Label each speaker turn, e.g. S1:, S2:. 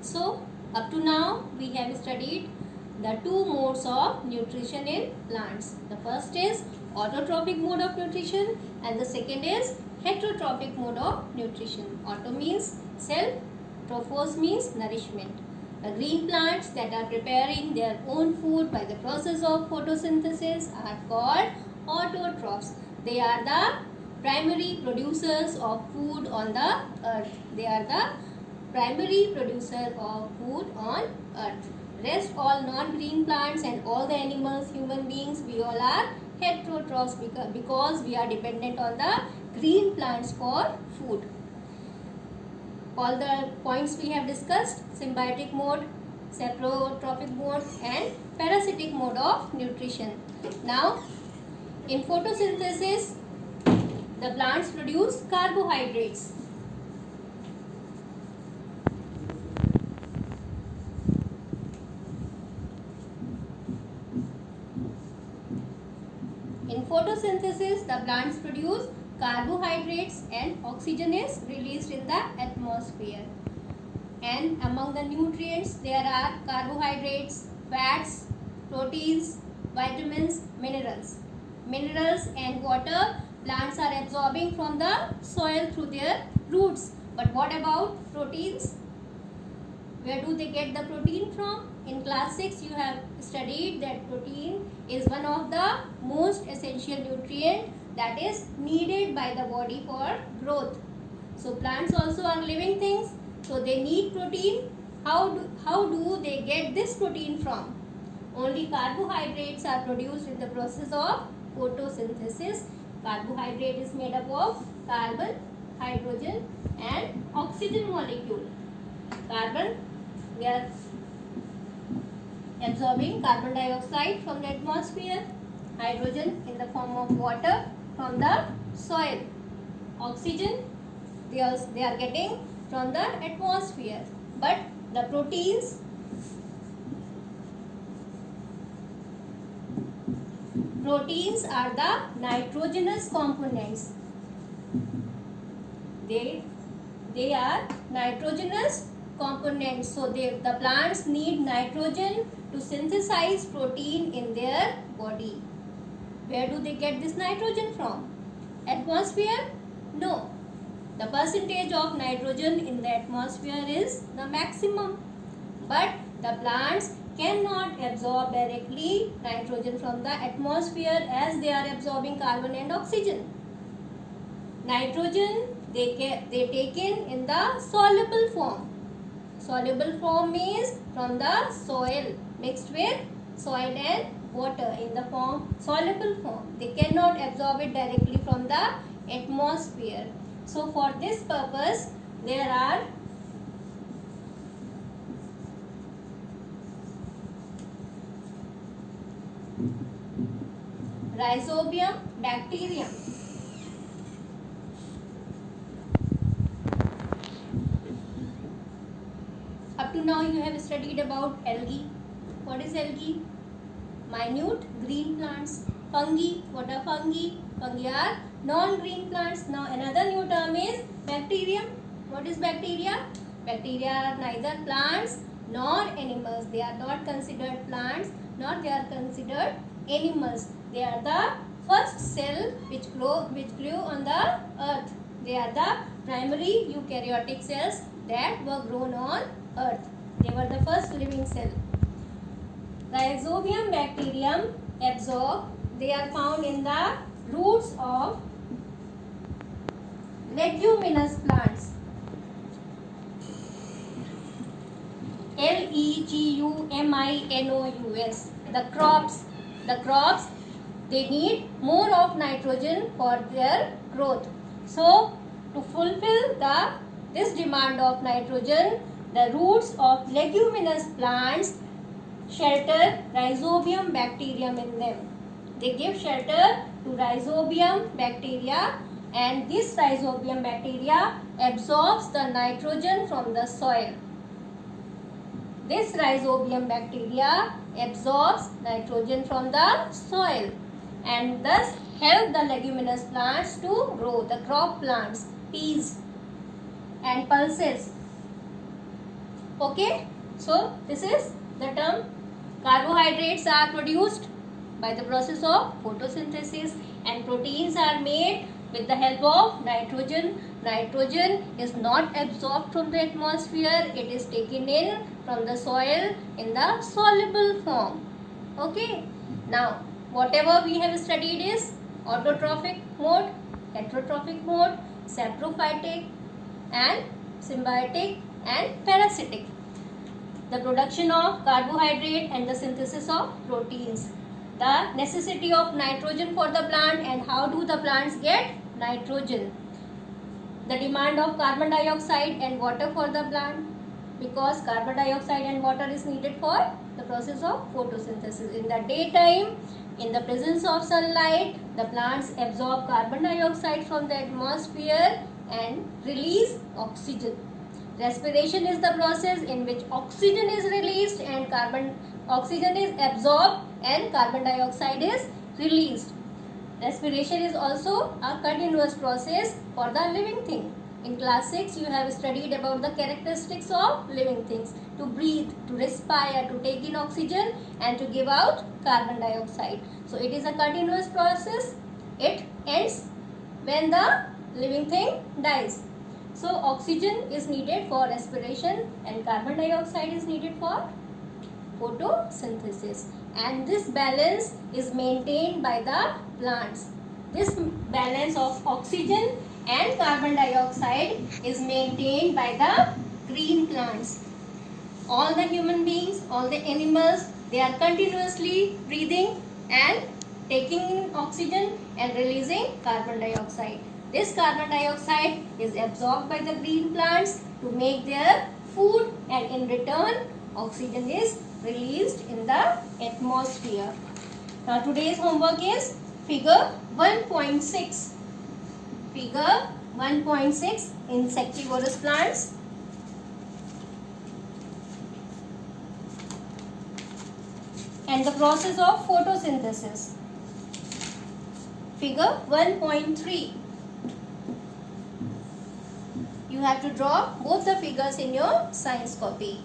S1: So up to now we have studied the two modes of nutrition in plants. The first is autotrophic mode of nutrition and the second is heterotrophic mode of nutrition. Auto means self, trophos means nourishment. The green plants that are preparing their own food by the process of photosynthesis are called autotrophs. They are the primary producers of food on the earth. They are the primary producer of food on earth. Rest all non-green plants and all the animals, human beings, we all are heterotrophs because we are dependent on the green plants for food. All the points we have discussed: symbiotic mode, saprotrophic mode and parasitic mode of nutrition. Now in photosynthesis the plants produce carbohydrates. In photosynthesis, the plants produce carbohydrates and oxygen is released in the atmosphere. And among the nutrients, there are carbohydrates, fats, proteins, vitamins, minerals. Minerals and water plants are absorbing from the soil through their roots. But what about proteins? Where do they get the protein from? In class 6 you have studied that protein is one of the most essential nutrient that is needed by the body for growth. So plants also are living things, so they need protein. How do they get this protein from? Only carbohydrates are produced in the process of photosynthesis. Carbohydrate is made up of carbon, hydrogen and oxygen molecule. Carbon, we are absorbing carbon dioxide from the atmosphere, hydrogen in the form of water from the soil, oxygen they are getting from the atmosphere. But the proteins are the nitrogenous components. They are nitrogenous components. So the plants need nitrogen to synthesize protein in their body. Where do they get this nitrogen from? Atmosphere? No. The percentage of nitrogen in the atmosphere is the maximum. But the plants cannot absorb directly nitrogen from the atmosphere as they are absorbing carbon and oxygen. Nitrogen they take in the soluble form. Soluble form means from the soil mixed with soil and water in the form soluble form. They cannot absorb it directly from the atmosphere. So for this purpose there are Rhizobium, bacterium. Up to now you have studied about algae. What is algae? Minute green plants. Fungi. What are fungi? Fungi are non-green plants. Now another new term is bacterium. What is bacteria? Bacteria are neither plants nor animals. They are not considered plants nor they are considered animals. They are the first cell which grew on the earth. They are the primary eukaryotic cells that were grown on earth. They were the first living cell. Rhizobium bacterium absorb. They are found in the roots of leguminous plants. Leguminous. The crops they need more of nitrogen for their growth. So to fulfill this demand of nitrogen, the roots of leguminous plants shelter Rhizobium bacterium in them. They give shelter to Rhizobium bacteria and this Rhizobium bacteria absorbs the nitrogen from the soil. This Rhizobium bacteria absorbs nitrogen from the soil and thus help the leguminous plants to grow. The crop plants, peas and pulses. Okay, so this is the term. Carbohydrates are produced by the process of photosynthesis, and proteins are made with the help of nitrogen. Nitrogen is not absorbed from the atmosphere, it is taken in from the soil in the soluble form. Okay, now whatever we have studied is autotrophic mode, heterotrophic mode, saprophytic and symbiotic and parasitic. The production of carbohydrate and the synthesis of proteins. The necessity of nitrogen for the plant and how do the plants get nitrogen. The demand of carbon dioxide and water for the plant, because carbon dioxide and water is needed for the process of photosynthesis. In the daytime, in the presence of sunlight, the plants absorb carbon dioxide from the atmosphere and release oxygen. Respiration is the process in which oxygen is released and oxygen is absorbed and carbon dioxide is released. Respiration is also a continuous process for the living thing. In class 6, you have studied about the characteristics of living things. To breathe, to respire, to take in oxygen and to give out carbon dioxide. So it is a continuous process. It ends when the living thing dies. So oxygen is needed for respiration and carbon dioxide is needed for photosynthesis. And this balance is maintained by the plants. This balance of oxygen and carbon dioxide is maintained by the green plants. All the human beings, all the animals, they are continuously breathing and taking in oxygen and releasing carbon dioxide. This carbon dioxide is absorbed by the green plants to make their food, and in return oxygen is released in the atmosphere. Now today's homework is figure 1.6. Figure 1.6 insectivorous plants. And the process of photosynthesis. Figure 1.3. You have to draw both the figures in your science copy.